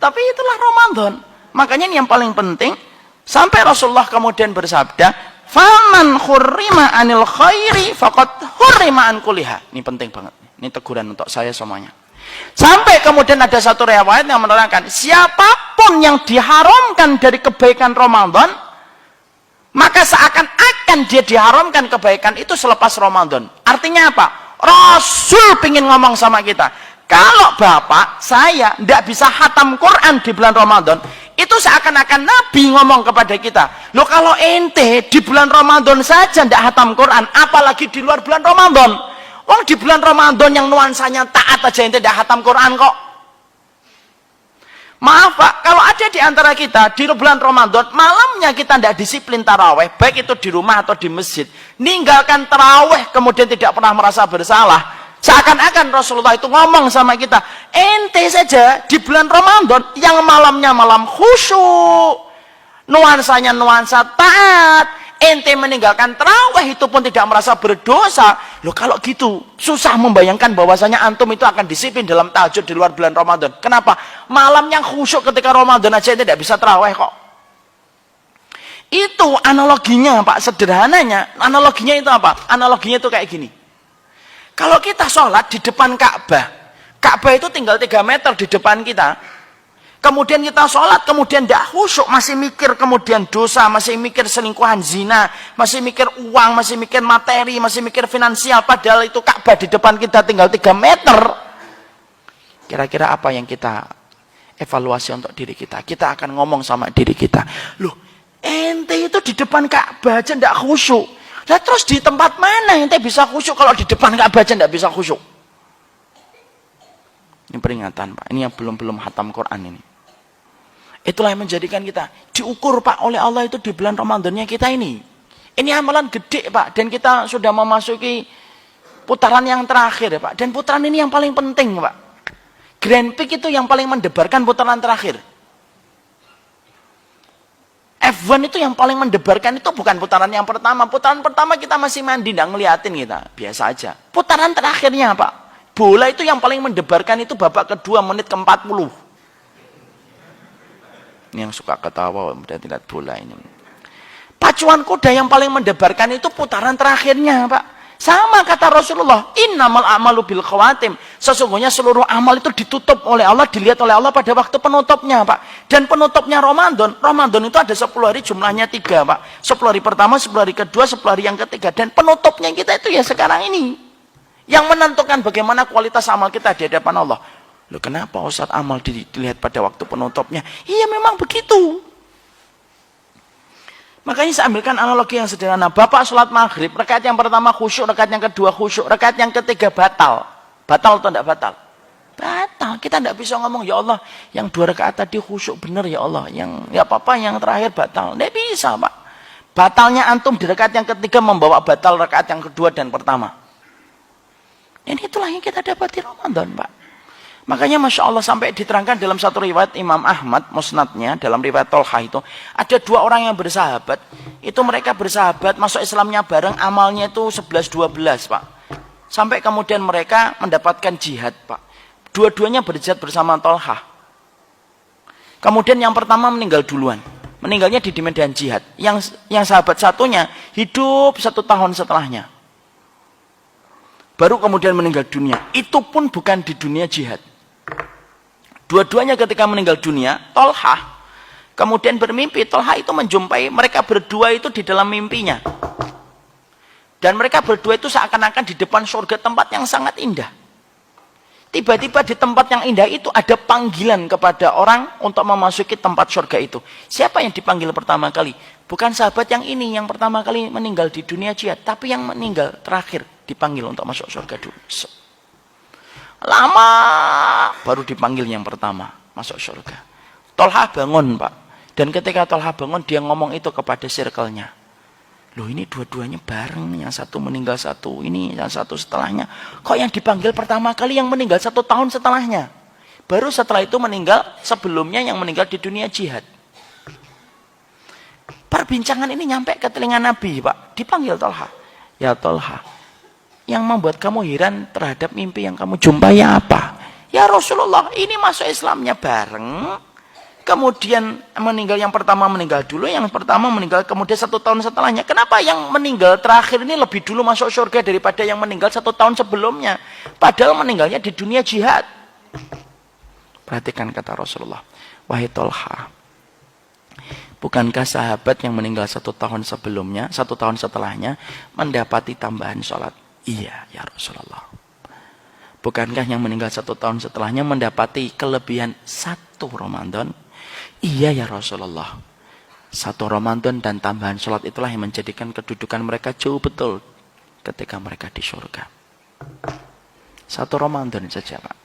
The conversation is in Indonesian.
Tapi itulah Ramadan. Makanya ini yang paling penting. Sampai Rasulullah kemudian bersabda, "Faman khurrima anil khairi faqad hurrima an kuliha." Ini penting banget. Ini teguran untuk saya semuanya. Sampai kemudian ada satu riwayat yang menerangkan, siapapun yang diharamkan dari kebaikan Ramadan, maka seakan-akan dia diharamkan kebaikan itu selepas Ramadan. Artinya apa? Rasul ingin ngomong sama kita, kalau bapak saya tidak bisa khatam Quran di bulan Ramadan, itu seakan-akan Nabi ngomong kepada kita, loh kalau ente di bulan Ramadan saja tidak khatam Quran, apalagi di luar bulan Ramadan. Wong di bulan Ramadan yang nuansanya taat aja ente tidak khatam Quran kok. Maaf Pak, kalau ada di antara kita di bulan Ramadan, malamnya kita tidak disiplin taraweh, baik itu di rumah atau di masjid, ninggalkan taraweh kemudian tidak pernah merasa bersalah, seakan-akan Rasulullah itu ngomong sama kita, ente saja di bulan Ramadan yang malamnya malam khusyuk, nuansanya nuansa taat, ente meninggalkan taraweh itu pun tidak merasa berdosa. Loh kalau gitu susah membayangkan bahwasanya antum itu akan disiplin dalam tahajud di luar bulan Ramadan. Kenapa? Malam yang khusyuk ketika Ramadan aja ente tidak bisa taraweh kok. Itu analoginya Pak, sederhananya analoginya itu apa? Analoginya itu kayak gini, kalau kita sholat di depan Ka'bah, Ka'bah itu tinggal 3 meter di depan kita, kemudian kita sholat, kemudian tidak khusyuk, masih mikir kemudian dosa, masih mikir selingkuhan zina, masih mikir uang, masih mikir materi, masih mikir finansial, padahal itu Ka'bah di depan kita tinggal 3 meter. Kira-kira apa yang kita evaluasi untuk diri kita? Kita akan ngomong sama diri kita, loh ente itu di depan Ka'bah aja tidak khusyuk, lah terus di tempat mana ente bisa khusyuk kalau di depan Ka'bah aja tidak bisa khusyuk? Ini peringatan Pak, ini yang belum hatam Quran ini. Itulah yang menjadikan kita diukur Pak oleh Allah itu di bulan Ramadannya kita ini. Ini amalan gede Pak, dan kita sudah memasuki putaran yang terakhir ya Pak. Dan putaran ini yang paling penting Pak. Grand Prix itu yang paling mendebarkan putaran terakhir. F1 itu yang paling mendebarkan itu bukan putaran yang pertama. Putaran pertama kita masih mandi, nggak ngeliatin kita, biasa aja. Putaran terakhirnya Pak, bola itu yang paling mendebarkan itu babak kedua menit ke-40. Ini yang suka ketawa udah tidak bola ini. Pacuan kuda yang paling mendebarkan itu putaran terakhirnya Pak. Sama kata Rasulullah, innamal a'malu bil khawatim. Sesungguhnya seluruh amal itu ditutup oleh Allah, dilihat oleh Allah pada waktu penutupnya Pak. Dan penutupnya Ramadan itu ada 10 hari jumlahnya 3 Pak. 10 hari pertama, 10 hari kedua, 10 hari yang ketiga. Dan penutupnya kita itu ya sekarang ini. Yang menentukan bagaimana kualitas amal kita di hadapan Allah. Loh kenapa Ustaz amal dilihat pada waktu penutupnya? Iya memang begitu. Makanya saya ambilkan analogi yang sederhana. Bapak sholat maghrib, rakaat yang pertama khusyuk, rakaat yang kedua khusyuk, rakaat yang ketiga batal. Batal atau tidak batal? Batal. Kita tidak bisa ngomong, ya Allah, yang 2 rakaat tadi khusyuk benar ya Allah. Yang ya apa-apa yang terakhir batal. Tidak bisa Pak. Batalnya antum di rakaat yang ketiga membawa batal rakaat yang kedua dan pertama. Dan itulah yang kita dapat di Ramadan Pak. Makanya Masya Allah sampai diterangkan dalam satu riwayat Imam Ahmad musnadnya, dalam riwayat Tolha itu ada 2 orang yang bersahabat. Itu mereka bersahabat masuk Islamnya bareng, amalnya itu 11-12 Pak. Sampai kemudian mereka mendapatkan jihad Pak. Dua-duanya berjihad bersama Tolha. Kemudian yang pertama meninggal duluan, meninggalnya di medan jihad. Yang sahabat satunya hidup 1 tahun setelahnya, baru kemudian meninggal dunia. Itu pun bukan di dunia jihad. Dua-duanya ketika meninggal dunia, Tolha kemudian bermimpi. Tolha itu menjumpai mereka berdua itu di dalam mimpinya. Dan mereka berdua itu seakan-akan di depan surga, tempat yang sangat indah. Tiba-tiba di tempat yang indah itu ada panggilan kepada orang untuk memasuki tempat surga itu. Siapa yang dipanggil pertama kali? Bukan sahabat yang ini yang pertama kali meninggal di dunia jihad, tapi yang meninggal terakhir dipanggil untuk masuk surga dulu. Lama baru dipanggil yang pertama masuk surga. Tolha bangun Pak. Dan ketika Tolha bangun, dia ngomong itu kepada circle-nya. Loh ini dua-duanya bareng, yang satu meninggal satu, ini yang satu setelahnya. Kok yang dipanggil pertama kali yang meninggal 1 tahun setelahnya? Baru setelah itu meninggal sebelumnya yang meninggal di dunia jihad. Perbincangan ini nyampe ke telinga Nabi Pak. Dipanggil Tolha. Ya Tolha, yang membuat kamu heran terhadap mimpi yang kamu jumpai apa? Ya Rasulullah, ini masuk Islamnya bareng, kemudian meninggal yang pertama meninggal dulu, yang pertama meninggal kemudian 1 tahun setelahnya. Kenapa yang meninggal terakhir ini lebih dulu masuk surga daripada yang meninggal 1 tahun sebelumnya? Padahal meninggalnya di dunia jihad. Perhatikan kata Rasulullah, wahai Tolha, bukankah sahabat yang meninggal 1 tahun sebelumnya, 1 tahun setelahnya mendapati tambahan sholat? Iya ya Rasulullah. Bukankah yang meninggal 1 tahun setelahnya mendapati kelebihan 1 Ramadan? Iya ya Rasulullah. 1 Ramadan dan tambahan sholat itulah yang menjadikan kedudukan mereka jauh betul ketika mereka di surga. 1 Ramadan saja Pak.